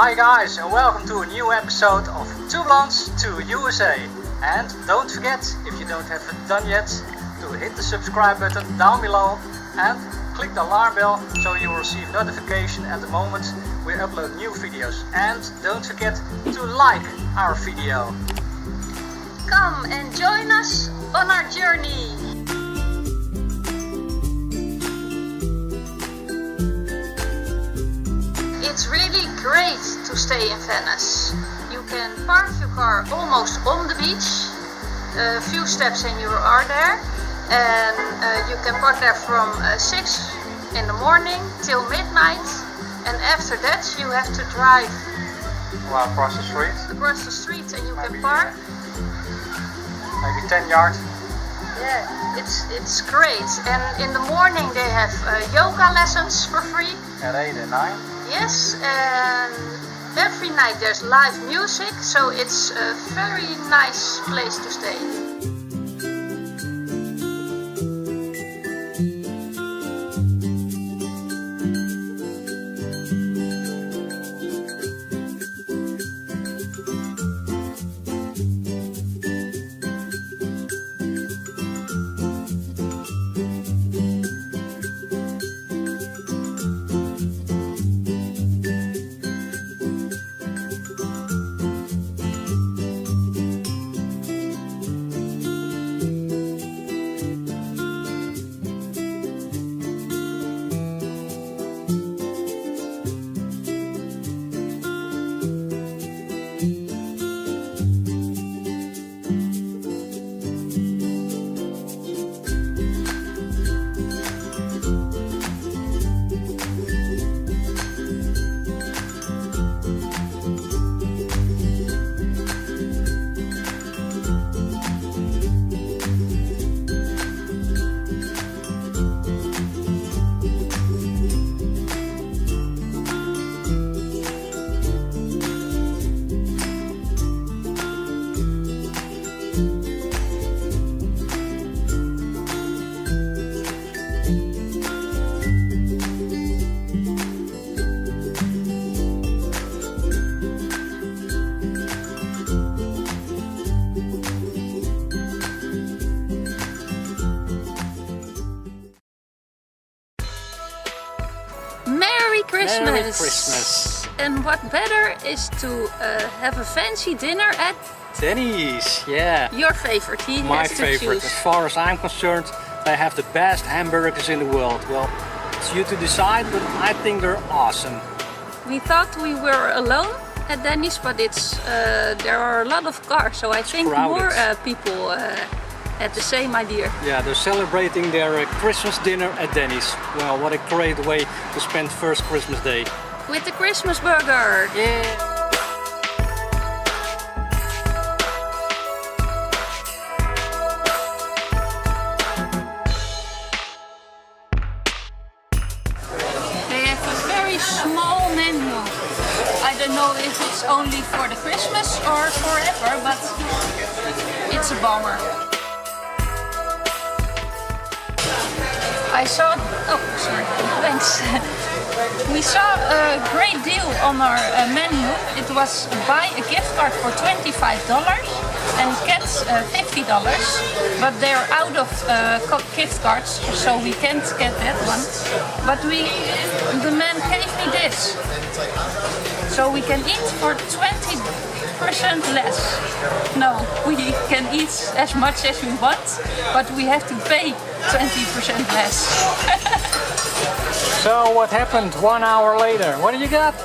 Hi guys, and welcome to a new episode of 2 Blondes, 2 USA. And don't forget, if you don't have it done yet, to hit the subscribe button down below and click the alarm bell so you will receive notification at the moment we upload new videos. And don't forget to like our video. Come and join us on our journey. It's really great to stay in Venice. You can park your car almost on the beach. A few steps and you are there. And you can park there from 6 in the morning till midnight. And after that you have to drive Across the street. Across the street and you can park. Maybe 10 yards. Yeah, it's great. And in the morning they have yoga lessons for free. At 8 and 9. Yes, and every night there's live music, so it's a very nice place to stay. Merry Christmas! And what better is to have a fancy dinner at Denny's, yeah. your favorite. He My has to favorite. choose. As far as I'm concerned, they have the best hamburgers in the world. Well, it's you to decide, but I think they're awesome. We thought we were alone at Denny's, but it's there are a lot of cars, so I think crowded. more people had the same idea. Yeah, they're celebrating their Christmas dinner at Denny's. Well, what a great way to spend first Christmas day. With the Christmas burger! Yeah. They have a very small menu. I don't know if it's only for the Christmas or forever, but it's a bummer. I saw, oh sorry, thanks. We saw a great deal on our menu. It was buy a gift card for $25 and get $50, but they're out of gift cards, so we can't get that one. But the man gave me this, so we can eat for 20% less. No, we can eat as much as we want, but we have to pay 20% less. So what happened 1 hour later? What do you got?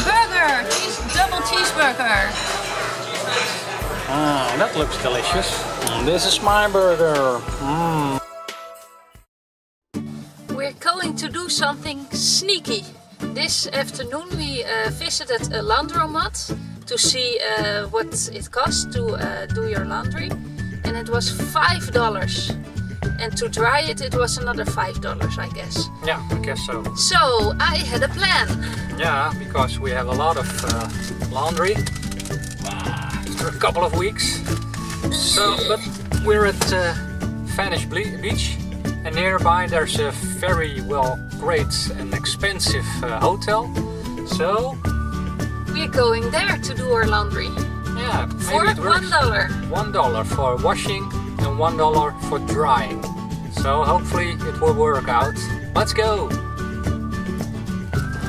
Burger! Double cheeseburger! Ah, that looks delicious. This is my burger. We're going to do something sneaky. This afternoon we visited a laundromat to see what it costs to do your laundry, and it was $5. And to dry it, it was another $5, I guess. Yeah, I guess so. So I had a plan. Yeah, because we have a lot of laundry for a couple of weeks. So, but we're at Venice Beach, and nearby there's a very great and expensive hotel. So We're going there to do our laundry. Yeah, For maybe it works. $1. $1 for washing and $1 for drying. So hopefully it will work out. Let's go!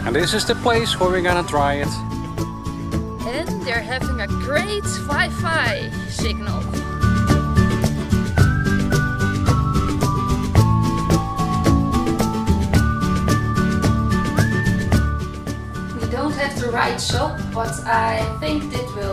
And this is the place where we're gonna dry it. And they're having a great Wi-Fi signal. We don't have to write soap, but I think this will